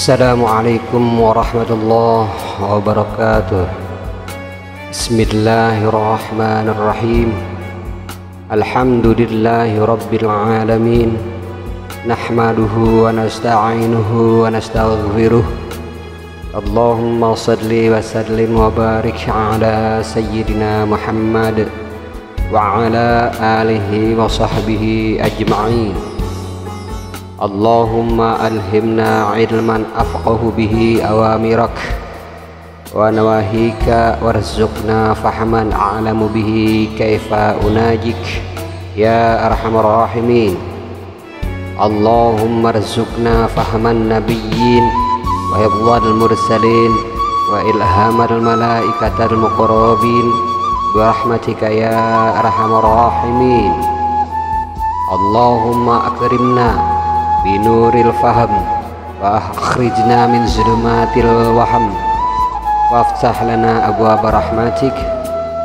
Assalamualaikum warahmatullahi wabarakatuh. Bismillahirrahmanirrahim. Alhamdulillahi rabbil alamin. Nahmaduhu wa nasta'inuhu wa nastaghfiruh. Allahumma salli wa sallim wa barik ala sayyidina Muhammad wa ala alihi wa sahbihi ajma'in. Allahumma alhimna ilman afqahu bihi awamirak wa nawahika warzuqna fahman a'lamu bihi kaifa unajik ya arhamar rahimin. Allahumma arzuqna fahman nabiyyin wa hifdzal mursalin wa ilhamal malaikatal muqarrabin bi rahmatika ya arhamar rahimin. Allahumma akrimna binuril faham wa akhrijna min zulumatil waham waftah lana abwaab rahmatik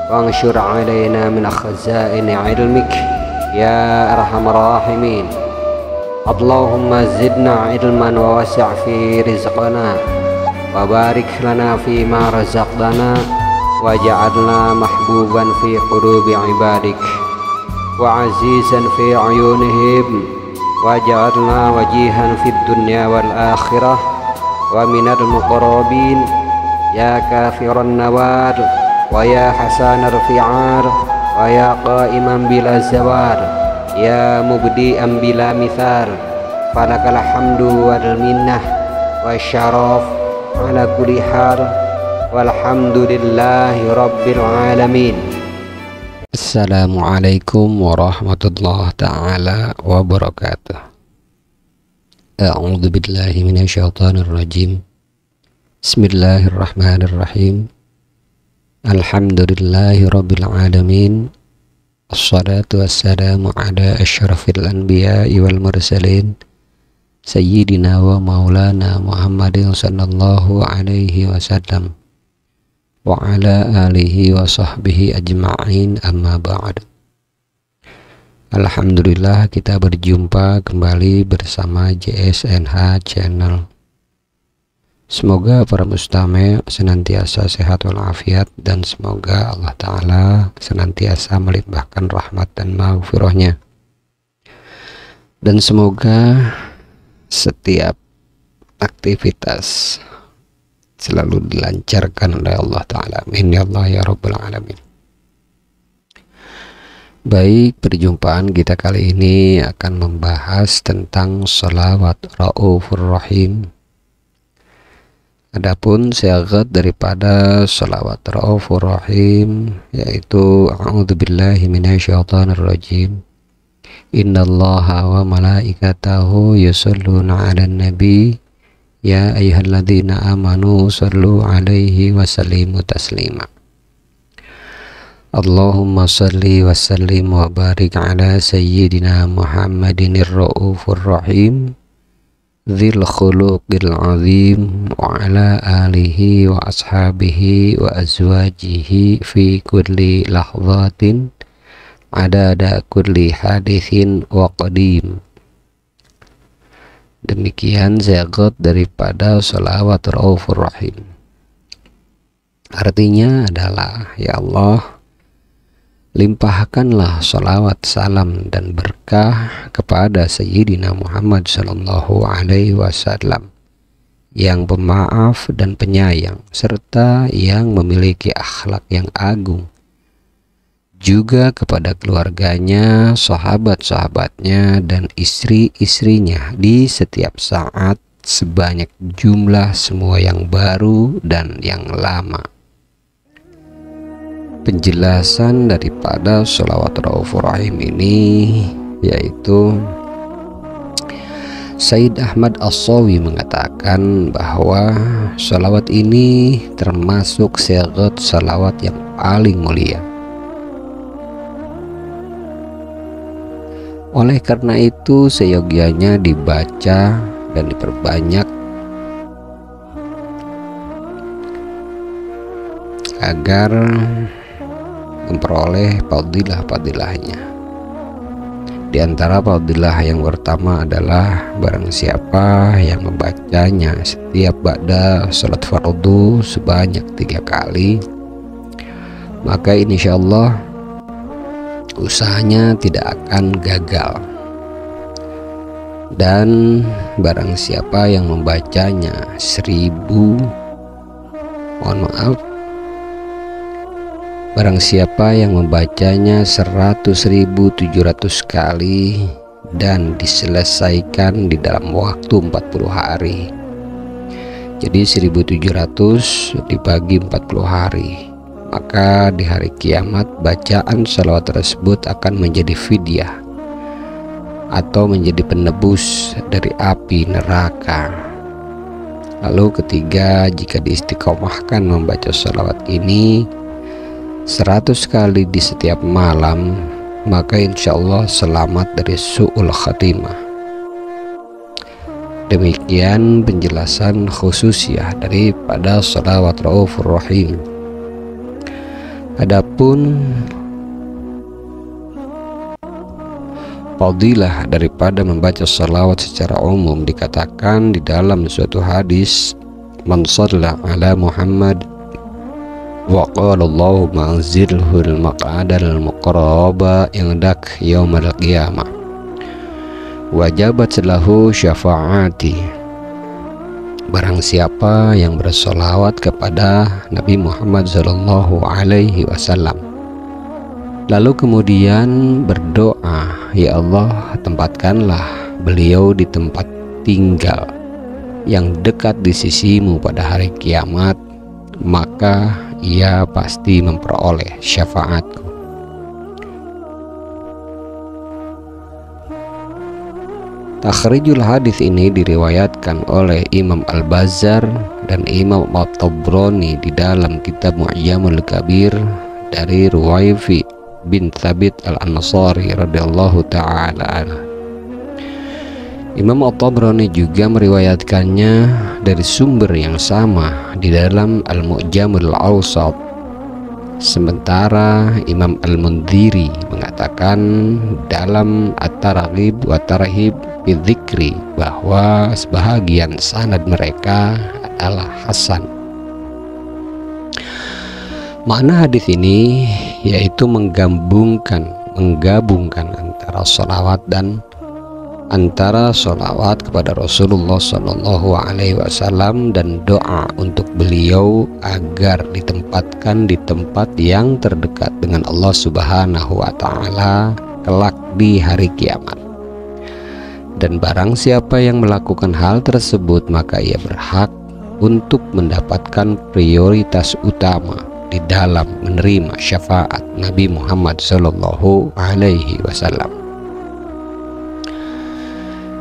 wa anshur alaina min khazaini ilmik ya arhamar rahimin. Allahumma zidna ilman wa wasi' fi rizqana wa barik lana fi ma razaqtana waj'alna mahbuban fi qulubi ibadik wa azizan fi ayunihim waj'alna wajihan fid dunya wal akhirah wa minal muqarrabin ya kafiran nawar wa ya hasanar fi'ar wa ya qa'iman bila zawar ya mubdi'an bila mithar falakal hamdu wal minnah wa syaraf ala kulli hal walhamdulillahi rabbil alamin. Assalamualaikum warahmatullahi ta'ala wabarakatuh. A'udzu billahi minasyaitonir rajim. Bismillahirrahmanirrahim. Alhamdulillahi rabbil alamin. Assalatu wassalamu ala asyrafil anbiya'i wal mursalin sayyidina wa maulana Muhammadin sallallahu alaihi wasallam wa ala alihi wa sahbihi ajma'in, amma ba'd. Alhamdulillah, kita berjumpa kembali bersama JSNH Channel. Semoga para mustami' senantiasa sehat walafiat dan semoga Allah Ta'ala senantiasa melimpahkan rahmat dan maghfirahnya, dan semoga setiap aktivitas selalu dilancarkan oleh Allah Ta'ala. Amin ya Allah ya Rabbal Alamin. Baik, perjumpaan kita kali ini akan membahas tentang sholawat Raufur Rahim. Adapun syarat daripada sholawat Raufur Rahim yaitu a'udzubillahi minasyaitonir rajim. Innallaha wa malaikatahu yusholluna 'alan nabi ya ayyuhalladzina amanu shallu 'alaihi wa sallimu taslima. Allahumma shalli wa sallim wa barik ala sayyidina Muhammadinir raufur rahim dzil khuluqil azim wa ala alihi wa ashabihi wa azwajihi fi kulli lahzatin adada kulli hadithin wa qadim. Demikian syarat daripada sholawat Raufur Rahim. Artinya adalah, ya Allah, limpahkanlah sholawat, salam dan berkah kepada Sayyidina Muhammad sallallahu alaihi wasallam yang pemaaf dan penyayang serta yang memiliki akhlak yang agung, juga kepada keluarganya, sahabat-sahabatnya, dan istri-istrinya di setiap saat sebanyak jumlah semua yang baru dan yang lama. Penjelasan daripada sholawat Raufur Rahim ini yaitu Sayyid Ahmad As-Sawi mengatakan bahwa sholawat ini termasuk syarat sholawat yang paling mulia. Oleh karena itu seyogianya dibaca dan diperbanyak agar memperoleh fadilah-fadilahnya. Di Di antara fadilah yang pertama adalah barang siapa yang membacanya setiap ba'da salat fardu sebanyak 3 kali, maka insyaallah usahanya tidak akan gagal. Dan barang siapa yang membacanya 1000, barang siapa yang membacanya 100.700 kali dan diselesaikan di dalam waktu 40 hari. Jadi 1700 dibagi 40 hari, maka di hari kiamat bacaan salawat tersebut akan menjadi fidyah atau menjadi penebus dari api neraka. Lalu ketiga, jika diistiqomahkan membaca salawat ini 100 kali di setiap malam, maka insya Allah selamat dari su'ul khatimah. Demikian penjelasan khususiyah daripada salawat Raufur Rahim. Adapun fadilah daripada membaca salawat secara umum dikatakan di dalam suatu hadis, man shalla ala Muhammad wa qala Allahumma anzilhul maq'adal muqarraba indak yaumal qiyamah wajabat lahu syafaati. Barang siapa yang bersolawat kepada Nabi Muhammad sallallahu alaihi wasallam lalu kemudian berdoa, ya Allah, tempatkanlah beliau di tempat tinggal yang dekat di sisimu pada hari kiamat, maka ia pasti memperoleh syafaatku. Takhrijul hadis ini diriwayatkan oleh Imam Al-Bazzar dan Imam At-Tabrani di dalam kitab Mu'jamul Kabir dari Ruwaifi bin Thabit Al-Ansari radhiyallahu ta'ala anhu. Imam At-Tabrani juga meriwayatkannya dari sumber yang sama di dalam Al-Mu'jamul Awsat. Sementara Imam Al-Mundhiri mengatakan dalam At-Targhib wa Tarhib fi Dzikri bahwa sebahagian sanad mereka adalah hasan. Makna hadis ini yaitu menggabungkan antara sholawat kepada Rasulullah Shallallahu Alaihi Wasallam dan doa untuk beliau agar ditempatkan di tempat yang terdekat dengan Allah Subhanahu Wa Taala kelak di hari kiamat. Dan barang siapa yang melakukan hal tersebut, maka ia berhak untuk mendapatkan prioritas utama di dalam menerima syafaat Nabi Muhammad Shallallahu Alaihi Wasallam.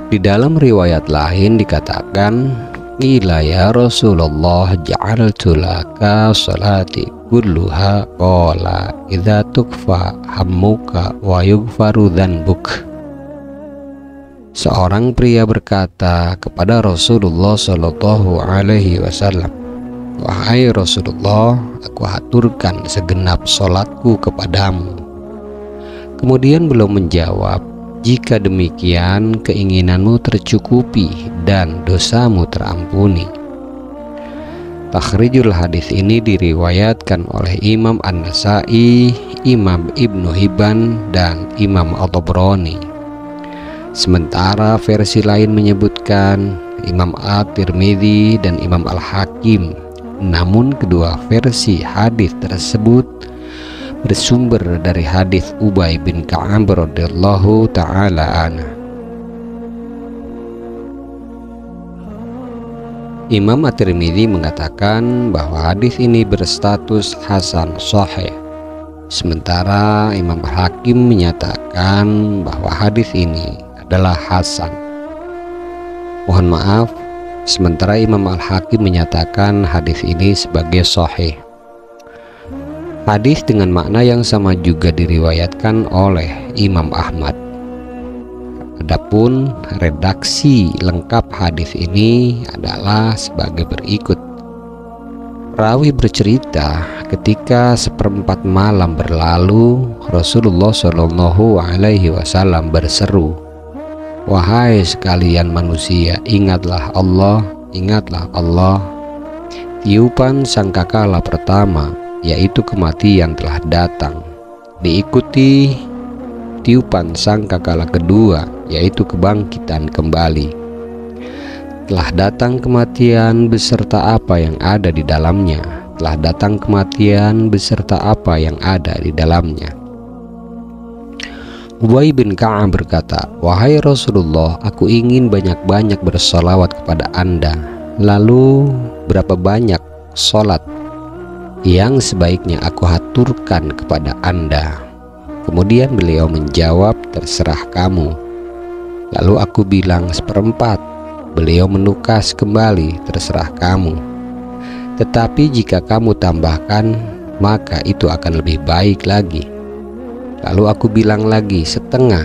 Di dalam riwayat lain dikatakan, qila ya Rasulullah ja'altu laka salati kulluha qala idza tukfa hammuka wa yughfaru dzanbuk. Seorang pria berkata kepada Rasulullah Shallallahu Alaihi Wasallam, wahai Rasulullah, aku haturkan segenap salatku kepadamu. Kemudian beliau menjawab, jika demikian keinginanmu tercukupi dan dosamu terampuni. Takhrijul hadis ini diriwayatkan oleh Imam An-Nasa'i, Imam Ibnu Hibban, dan Imam At-Tabrani. Sementara versi lain menyebutkan Imam At-Tirmidzi dan Imam Al-Hakim. Namun kedua versi hadis tersebut bersumber dari hadis Ubay bin Ka'ab radhiyallahu ta'ala anhu. Imam At-Tirmidzi mengatakan bahwa hadis ini berstatus hasan sahih, sementara Imam Hakim menyatakan bahwa hadis ini adalah hasan. Mohon maaf, sementara Imam Al-Hakim menyatakan hadis ini sebagai sahih. Hadis dengan makna yang sama juga diriwayatkan oleh Imam Ahmad. Adapun redaksi lengkap hadis ini adalah sebagai berikut. Rawi bercerita ketika seperempat malam berlalu, Rasulullah Shallallahu Alaihi Wasallam berseru, "Wahai sekalian manusia, ingatlah Allah, ingatlah Allah." Tiupan sangkakala pertama, yaitu kematian, telah datang, diikuti tiupan sangkakala kedua, yaitu kebangkitan kembali. Telah datang kematian beserta apa yang ada di dalamnya. Telah datang kematian beserta apa yang ada di dalamnya. Ubay bin Ka'ab berkata, "Wahai Rasulullah, aku ingin banyak-banyak bersolawat kepada Anda. Lalu berapa banyak solat yang sebaiknya aku haturkan kepada Anda?" Kemudian beliau menjawab, "Terserah kamu." Lalu aku bilang, "Seperempat." Beliau menukas kembali, "Terserah kamu. Tetapi jika kamu tambahkan, maka itu akan lebih baik lagi." Lalu aku bilang lagi, "Setengah."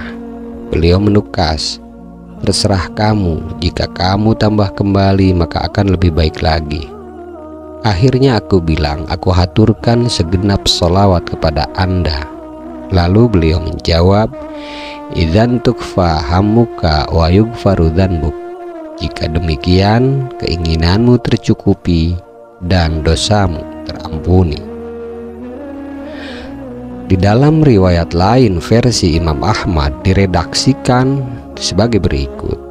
Beliau menukas, "Terserah kamu. Jika kamu tambah kembali, maka akan lebih baik lagi." Akhirnya aku bilang, "Aku haturkan segenap sholawat kepada Anda." Lalu beliau menjawab, "Idzan tukfa hammuka wa yughfaru dzanbuk." Jika demikian, keinginanmu tercukupi dan dosamu terampuni. Di dalam riwayat lain versi Imam Ahmad diredaksikan sebagai berikut,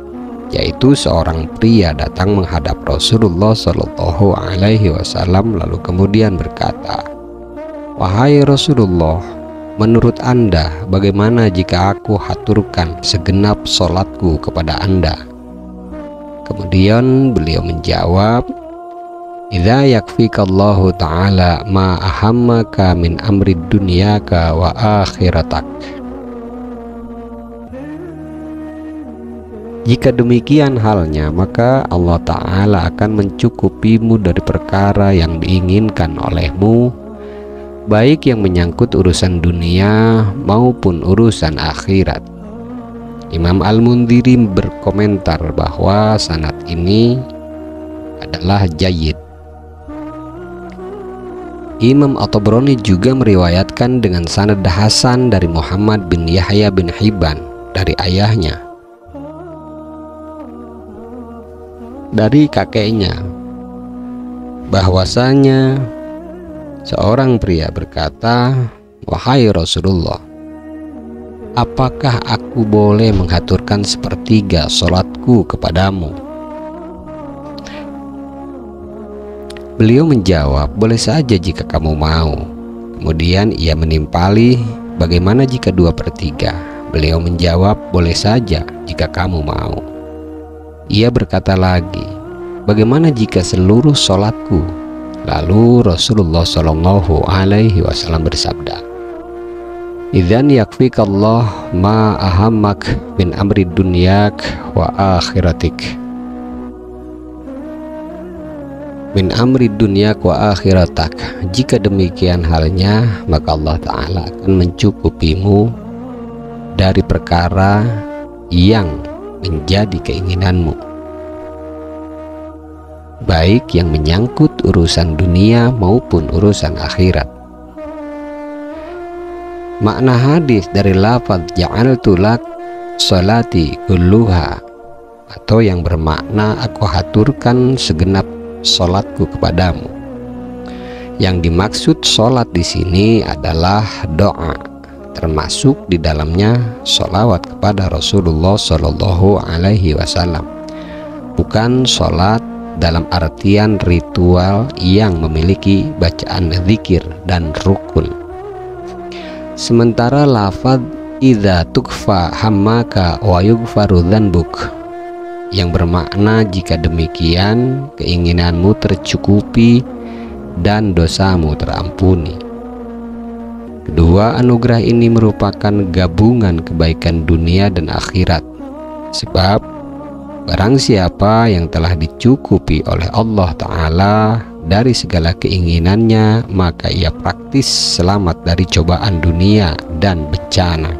yaitu seorang pria datang menghadap Rasulullah Shallallahu Alaihi Wasallam lalu kemudian berkata, "Wahai Rasulullah, menurut Anda bagaimana jika aku haturkan segenap sholatku kepada Anda?" Kemudian beliau menjawab, "Idza yakfikallahu ta'ala ma ahammaka min amri dunyaka wa akhiratak." Jika demikian halnya, maka Allah Ta'ala akan mencukupimu dari perkara yang diinginkan olehmu, baik yang menyangkut urusan dunia maupun urusan akhirat. Imam Al-Mundhiri berkomentar bahwa sanad ini adalah jayyid. Imam At-Tabrani juga meriwayatkan dengan sanad hasan dari Muhammad bin Yahya bin Hibban dari ayahnya, dari kakeknya, bahwasanya seorang pria berkata, "Wahai Rasulullah, apakah aku boleh menghaturkan sepertiga sholatku kepadamu?" Beliau menjawab, "Boleh saja jika kamu mau." Kemudian ia menimpali, "Bagaimana jika 2/3?" Beliau menjawab, "Boleh saja jika kamu mau." Ia berkata lagi, "Bagaimana jika seluruh sholatku?" Lalu Rasulullah Shallallahu Alaihi Wasallam bersabda, "Idzan yakfikallah ma ahammak min amri dunyak wa akhiratik." Min amri dunyak wa akhiratak. Jika demikian halnya, maka Allah Ta'ala akan mencukupimu dari perkara yang menjadi keinginanmu, baik yang menyangkut urusan dunia maupun urusan akhirat. Makna hadis dari lafaz ja'altu lak sholati kulluha, atau yang bermakna aku haturkan segenap sholatku kepadamu. Yang dimaksud sholat di sini adalah doa, termasuk di dalamnya sholawat kepada Rasulullah Shallallahu Alaihi Wasallam, bukan sholat dalam artian ritual yang memiliki bacaan zikir dan rukun. Sementara lafaz idza tukfa hammaka wa yughfaru dzanbuk, yang bermakna jika demikian keinginanmu tercukupi dan dosamu terampuni. Kedua anugerah ini merupakan gabungan kebaikan dunia dan akhirat, sebab barang siapa yang telah dicukupi oleh Allah Ta'ala dari segala keinginannya, maka ia praktis selamat dari cobaan dunia dan bencana.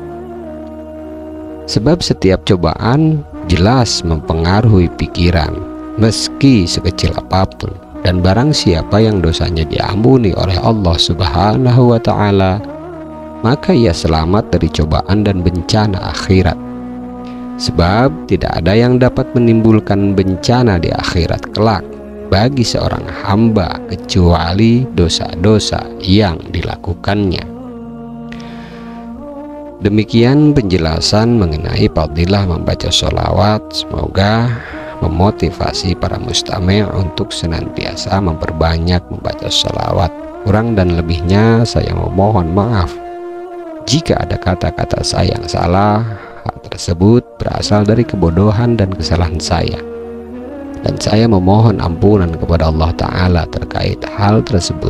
Sebab setiap cobaan jelas mempengaruhi pikiran, meski sekecil apapun. Dan barang siapa yang dosanya diampuni oleh Allah Subhanahu wa ta'ala, maka ia selamat dari cobaan dan bencana akhirat. Sebab tidak ada yang dapat menimbulkan bencana di akhirat kelak bagi seorang hamba kecuali dosa-dosa yang dilakukannya. Demikian penjelasan mengenai fadilah membaca sholawat. Semoga memotivasi para mustami' untuk senantiasa memperbanyak membaca sholawat. Kurang dan lebihnya saya memohon maaf jika ada kata-kata saya yang salah. Hal tersebut berasal dari kebodohan dan kesalahan saya, dan saya memohon ampunan kepada Allah Ta'ala terkait hal tersebut.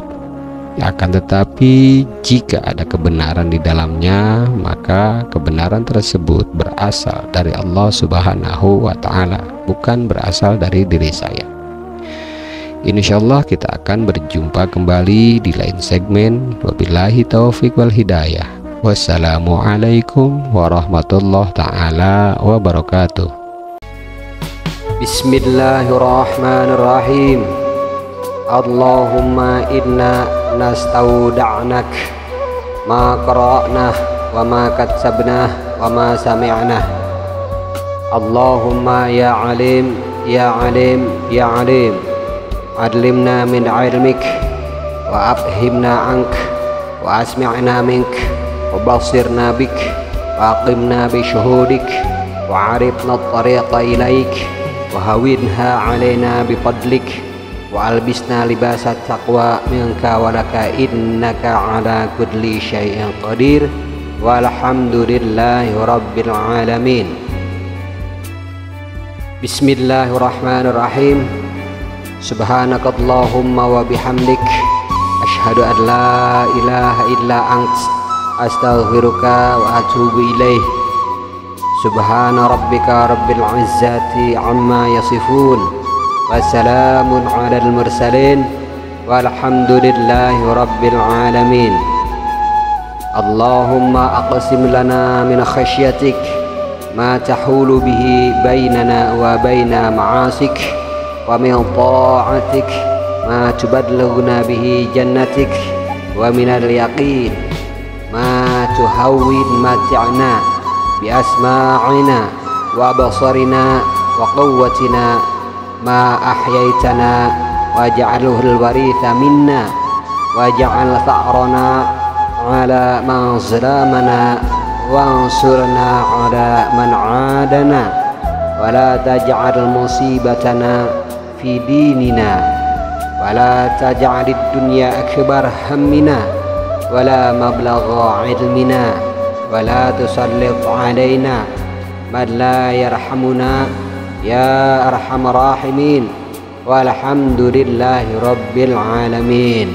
Akan tetapi jika ada kebenaran di dalamnya, maka kebenaran tersebut berasal dari Allah Subhanahu wa Ta'ala, bukan berasal dari diri saya. Insyaallah kita akan berjumpa kembali di lain segmen. Wabillahi taufiq wal hidayah. Wassalamualaikum warahmatullahi ta'ala wabarakatuh. Bismillahirrahmanirrahim. Allahumma inna nastauda'nak ma qara'nah wa ma katsabnah wa ma sami'nah. Allahumma ya alim ya alim ya alim, adlimna min ilmik wa abhimna ank wa asmi'na mink wa basirna bik wa aqimna bi syuhudik wa arifna at-tariqa ilaik wa hawinha alaina bi fadlik wa albisna libasat taqwa minka walaka innaka ala kulli syai'in qadir walhamdulillahi rabbil alamin. Bismillahirrahmanirrahim. Subhanakallahumma wa bihamdik asyhadu an la ilaha illa ant astaghfiruka wa atubu ilaih. Subhana rabbika rabbil izzati amma yasifun, wassalamun alal mursalin, walhamdulillahi rabbil alamin. Allahumma aqsim lana min khasyatik ma tahulu bihi bainana wa baina ma'asik, wa min ta'atik ma tubadlighuna bihi jannatik, wa minal yaqin ma tuhawwin mati'na bi asma'ina wa basarina wa quwwatina ma ahyaitana waj'alhu al-waritha minna waj'al tha'rana ala man zalamana wansurna ala man adana wala taj'al musibatana fi dinina wala taj'alid dunya akbar hammina wala mablagha ilmina wala tusallit alaina man la yarhamuna ya arhamar rahimin walhamdulillahi rabbil alamin.